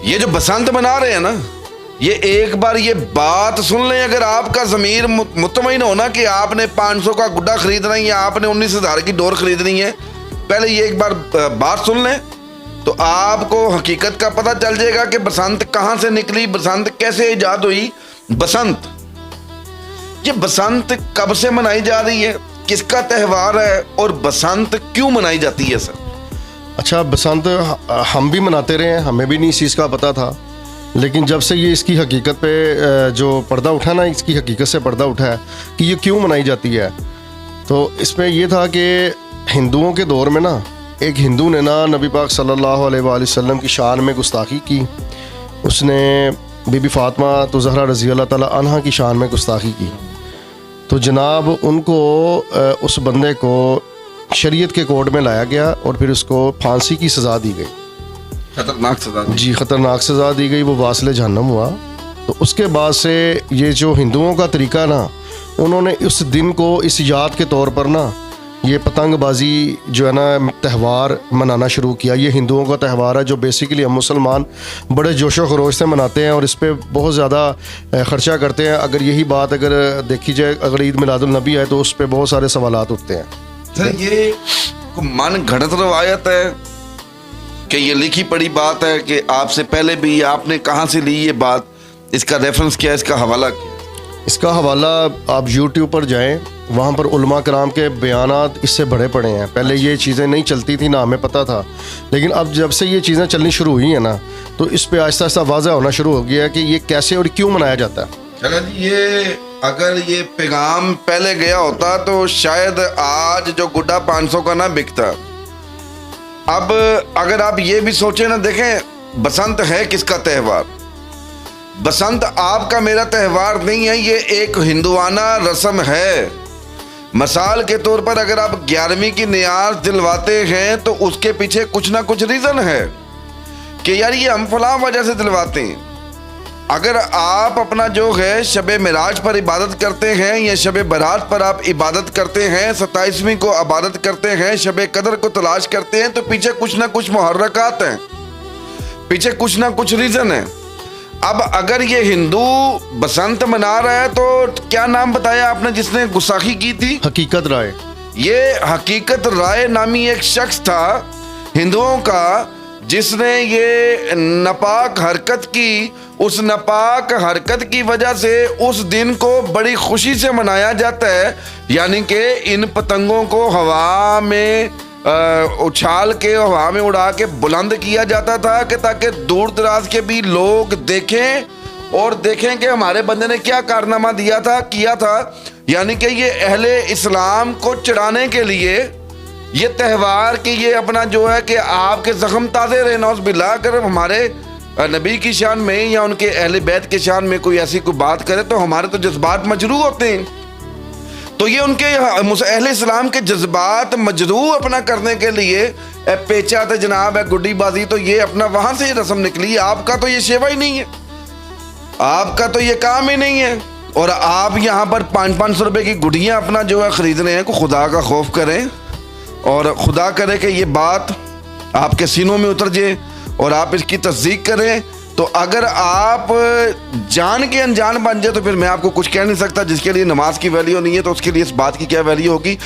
ये जो बसंत मना रहे हैं ना, ये एक बार ये बात सुन लें, अगर आपका ज़मीर मुतमईन होना कि आपने 500 का गुड्डा खरीदना है या आपने 19,000 की डोर खरीदनी है, पहले ये एक बार बात सुन लें तो आपको हकीकत का पता चल जाएगा कि बसंत कहाँ से निकली, बसंत कैसे ईजाद हुई। बसंत, ये बसंत कब से मनाई जा रही है, किसका त्यौहार है और बसंत क्यों मनाई जाती है सर? अच्छा, बसंत हम भी मनाते रहे हैं, हमें भी नहीं इस चीज़ का पता था, लेकिन जब से ये इसकी हकीकत पे जो पर्दा उठा ना, इसकी हकीकत से पर्दा उठा है कि ये क्यों मनाई जाती है, तो इसमें ये था कि हिंदुओं के दौर में ना एक हिंदू ने ना नबी पाक सल्लल्लाहु अलैहि वसल्लम की शान में गुस्ताखी की। उसने बीबी फातिमा तो ज़हरा रज़ी अल्लाह ताला अन्हा की शान में गुस्ताखी की। तो जनाब उनको उस बंदे को शरीयत के कोर्ट में लाया गया और फिर उसको फांसी की सज़ा दी गई। खतरनाक सज़ा जी, ख़तरनाक सज़ा दी गई, वो वासिले जहन्नम हुआ। तो उसके बाद से ये जो हिंदुओं का तरीका ना, उन्होंने उस दिन को इस याद के तौर पर ना ये पतंगबाजी जो है ना त्यौहार मनाना शुरू किया। ये हिंदुओं का त्यौहार है जो बेसिकली हम मुसलमान बड़े जोशो खरोश से मनाते हैं और इस पर बहुत ज़्यादा ख़र्चा करते हैं। अगर यही बात अगर देखी जाए, अगर ईद मिलादुल नबी है तो उस पर बहुत सारे सवालात उठते हैं। सर ये मन घड़त रवायत है कि ये लिखी पड़ी बात है कि आपसे पहले भी आपने कहाँ से ली ये बात, इसका रेफरेंस क्या है, इसका हवाला क्या? इसका हवाला आप YouTube पर जाएं, वहाँ पर उलमा कराम के बयानात इससे भरे पड़े हैं। पहले ये चीज़ें नहीं चलती थी, ना हमें पता था, लेकिन अब जब से ये चीज़ें चलनी शुरू हुई हैं ना, तो इस पे आहिस्ता आहिस्ता वाज़ह होना शुरू हो गया है कि ये कैसे और क्यों मनाया जाता है। चलो जी, ये अगर ये पैगाम पहले गया होता तो शायद आज जो गुड्डा 500 का ना बिकता। अब अगर आप ये भी सोचें ना, देखें बसंत है किसका त्यौहार? बसंत आपका मेरा त्यौहार नहीं है, ये एक हिंदुआना रस्म है। मिसाल के तौर पर अगर आप 11वीं की नियाज दिलवाते हैं तो उसके पीछे कुछ ना कुछ रीज़न है कि यार ये हम फलां वजह से दिलवाते हैं। अगर आप अपना जो है शब मिराज पर इबादत करते हैं या शब बारात पर आप इबादत करते हैं, 27वीं को इबादत करते हैं, शब कदर को तलाश करते हैं, तो पीछे कुछ ना कुछ मुहर्रकात हैं, पीछे कुछ ना कुछ रीज़न है। अब अगर ये हिंदू बसंत मना रहा है तो क्या नाम बताया आपने जिसने गुस्ताखी की थी? हकीकत राय। ये हकीकत राय नामी एक शख्स था हिंदुओं का, जिसने ये नापाक हरकत की। उस नापाक हरकत की वजह से उस दिन को बड़ी खुशी से मनाया जाता है, यानी कि इन पतंगों को हवा में उछाल के हवा में उड़ा के बुलंद किया जाता था कि ताकि दूर दराज के भी लोग देखें और देखें कि हमारे बंदे ने क्या कारनामा किया था। यानी कि ये अहले इस्लाम को चिढ़ाने के लिए ये त्यौहार कि ये अपना जो है कि आपके ज़ख्म ताज़े रहे नौज़ बिल्लाह, अगर हमारे नबी की शान में या उनके अहले बैत की शान में कोई ऐसी कोई बात करे तो हमारे तो जज्बात मजरूह होते हैं। तो ये उनके अहले इस्लाम के जज्बात मजरूह अपना करने के लिए पेचा थे जनाब है गुड्डी बाजी, तो ये अपना वहाँ से ये रस्म निकली। आपका तो ये शेवा ही नहीं है, आपका तो ये काम ही नहीं है, और आप यहाँ पर 500 रुपये की गुड़ियाँ अपना जो है ख़रीद रहे हैं। को खुदा का खौफ करें और खुदा करे कि ये बात आपके सीनों में उतर जाए और आप इसकी तस्दीक करें। तो अगर आप जान के अनजान बन जाए तो फिर मैं आपको कुछ कह नहीं सकता। जिसके लिए नमाज की वैल्यू नहीं है तो उसके लिए इस बात की क्या वैल्यू होगी।